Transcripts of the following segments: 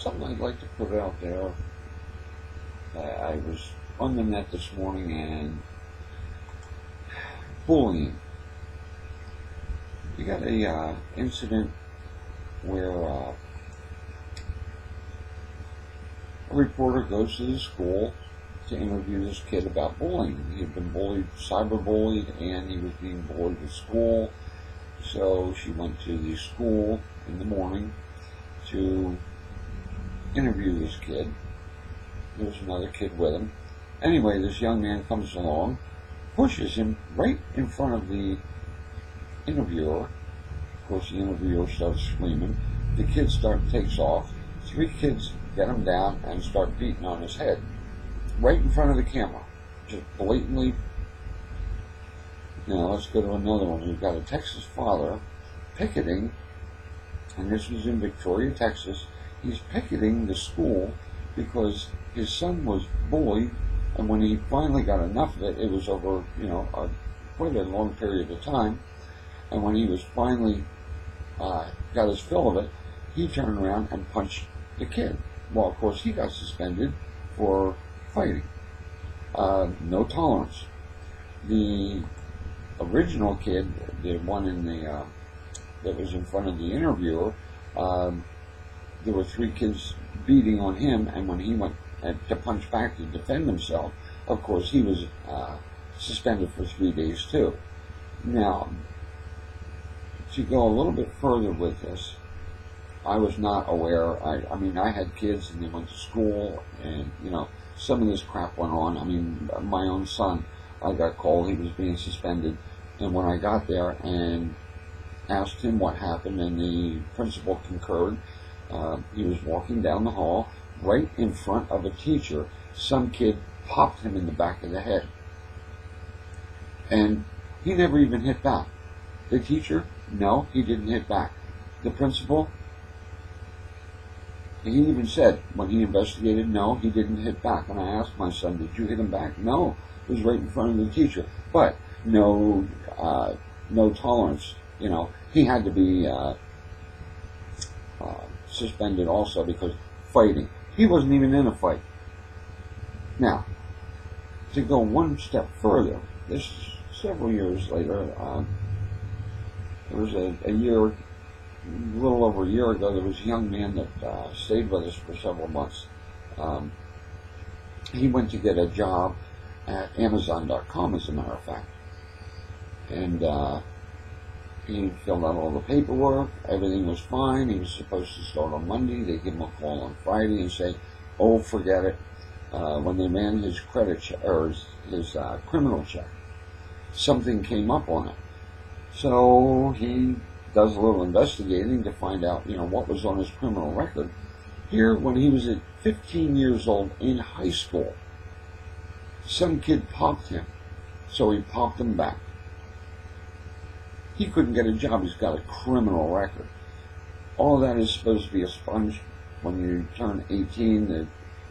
something I'd like to put out there. I was on the net this morning, and bullying. We got a incident where a reporter goes to the school to interview this kid about bullying. He had been bullied, cyberbullied, and he was being bullied at school. So she went to the school in the morning to interview this kid. There was another kid with him. Anyway, this young man comes along, pushes him right in front of the interviewer. Of course, the interviewer starts screaming. The kid takes off. 3 kids get him down and start beating on his head right in front of the camera. Just blatantly. Now, let's go to another one. We've got a Texas father picketing, and this was in Victoria, Texas. He's picketing the school because his son was bullied, and when he finally got enough of it, it was over, quite a long period of time, and when he was finally got his fill of it, he turned around and punched the kid. Well, of course, he got suspended for fighting. No tolerance. The original kid, the one in the that was in front of the interviewer, there were 3 kids beating on him, and when he went to punch back to defend himself, of course, he was suspended for 3 days too. Now, to go a little bit further with this, I was not aware. I mean, I had kids and they went to school, and some of this crap went on. I mean, my own son, I got called, he was being suspended, and when I got there and asked him what happened, and the principal concurred, he was walking down the hall right in front of a teacher. Some kid popped him in the back of the head, and he never even hit back. The teacher, no, he didn't hit back. The principal, he even said when he investigated, no, he didn't hit back. And I asked my son, did you hit him back? No, it was right in front of the teacher. But no tolerance. He had to be suspended also because fighting. He wasn't even in a fight. Now, to go one step further, this several years later, there was a little over a year ago, there was a young man that stayed with us for several months. He went to get a job at Amazon.com, as a matter of fact. And he filled out all the paperwork. Everything was fine. He was supposed to start on Monday. They give him a call on Friday and say, oh, forget it. When they ran his credit check, or his criminal check, something came up on it. So he does a little investigating to find out, what was on his criminal record. Here, when he was at 15 years old in high school, some kid popped him, so he popped him back. He couldn't get a job. He's got a criminal record. All that is supposed to be a sponge. When you turn 18,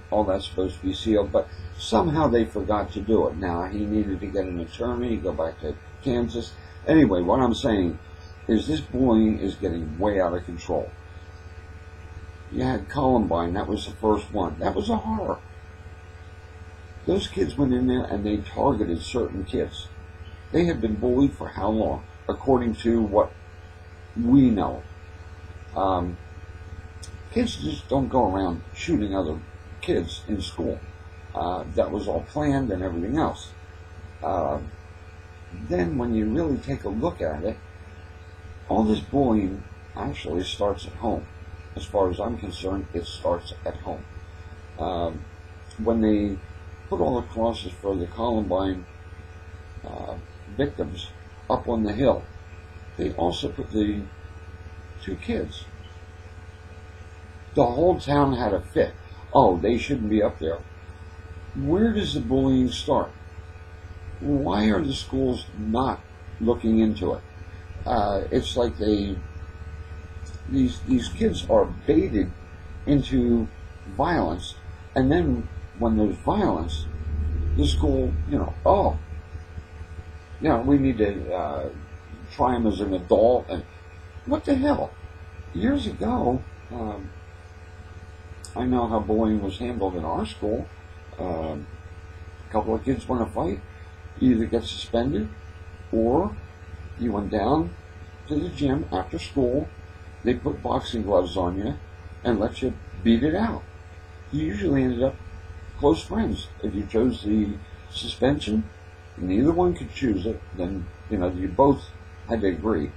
all that's supposed to be sealed, but somehow they forgot to do it. Now, he needed to get an attorney, go back to Kansas. Anyway, what I'm saying is this bullying is getting way out of control. You had Columbine, that was the first one. That was a horror. Those kids went in there and they targeted certain kids. They had been bullied for how long? According to what we know. Kids just don't go around shooting other kids in school. That was all planned and everything else. Then when you really take a look at it, all this bullying actually starts at home. As far as I'm concerned, it starts at home. When they put all the crosses for the Columbine victims up on the hill, they also put the 2 kids. The whole town had a fit. Oh, they shouldn't be up there. Where does the bullying start? Why are the schools not looking into it? It's like these kids are baited into violence, and then when there's violence, the school, we need to try him as an adult. And what the hell? Years ago, I know how bullying was handled in our school. A couple of kids want to fight, you either get suspended or you went down to the gym after school, they put boxing gloves on you and let you beat it out. You usually ended up close friends. If you chose the suspension, neither one could choose it, then, you both had to agree.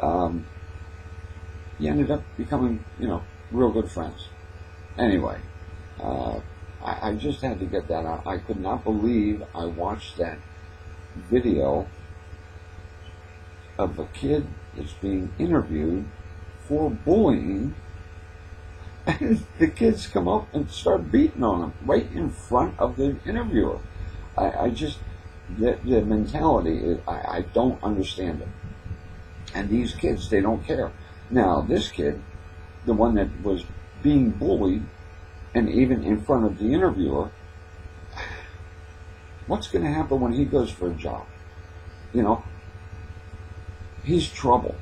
You ended up becoming, real good friends. Anyway, I just had to get that out. I could not believe I watched that video of a kid that's being interviewed for bullying, and the kids come up and start beating on him right in front of the interviewer. The mentality, I don't understand it. And these kids, they don't care. Now, this kid, the one that was being bullied, and even in front of the interviewer, what's going to happen when he goes for a job? He's trouble.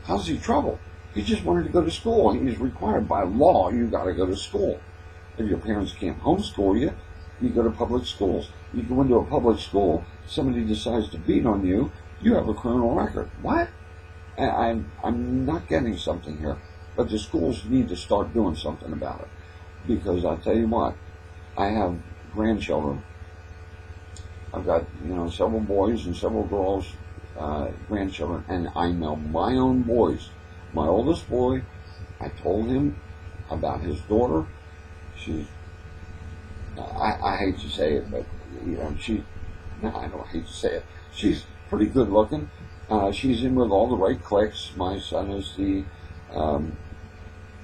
How's he trouble? He just wanted to go to school. He's required by law, you got to go to school. If your parents can't homeschool you, you go to public schools. You go into a public school, somebody decides to beat on you, you have a criminal record. What? I'm not getting something here. But the schools need to start doing something about it. Because I'll tell you what, I have grandchildren. I've got, several boys and several girls, grandchildren, and I know my own boys. My oldest boy, I told him about his daughter. I hate to say it, but, I don't hate to say it. She's pretty good looking. She's in with all the right cliques. My son is the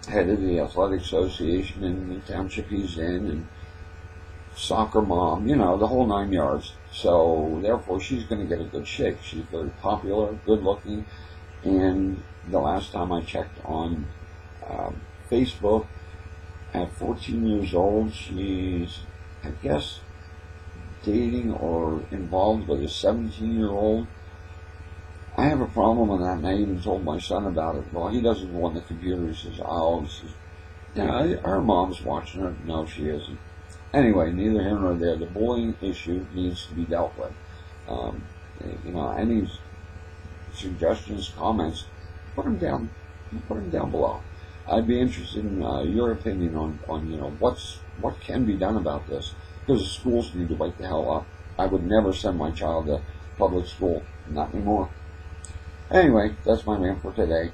head of the athletic association in the township he's in, and soccer mom, the whole 9 yards. So therefore she's going to get a good shake. She's very popular, good looking, and the last time I checked on Facebook, at 14 years old, she's, I guess, dating or involved with a 17-year-old. I have a problem with that, and I even told my son about it. Well, he doesn't go on the computer. He says, her mom's watching her. No, she isn't. Anyway, neither here nor there. The bullying issue needs to be dealt with. Any suggestions, comments, put them down below. I'd be interested in your opinion on what can be done about this, because the schools need to wake the hell up. I would never send my child to public school, not anymore. Anyway, that's my rant for today.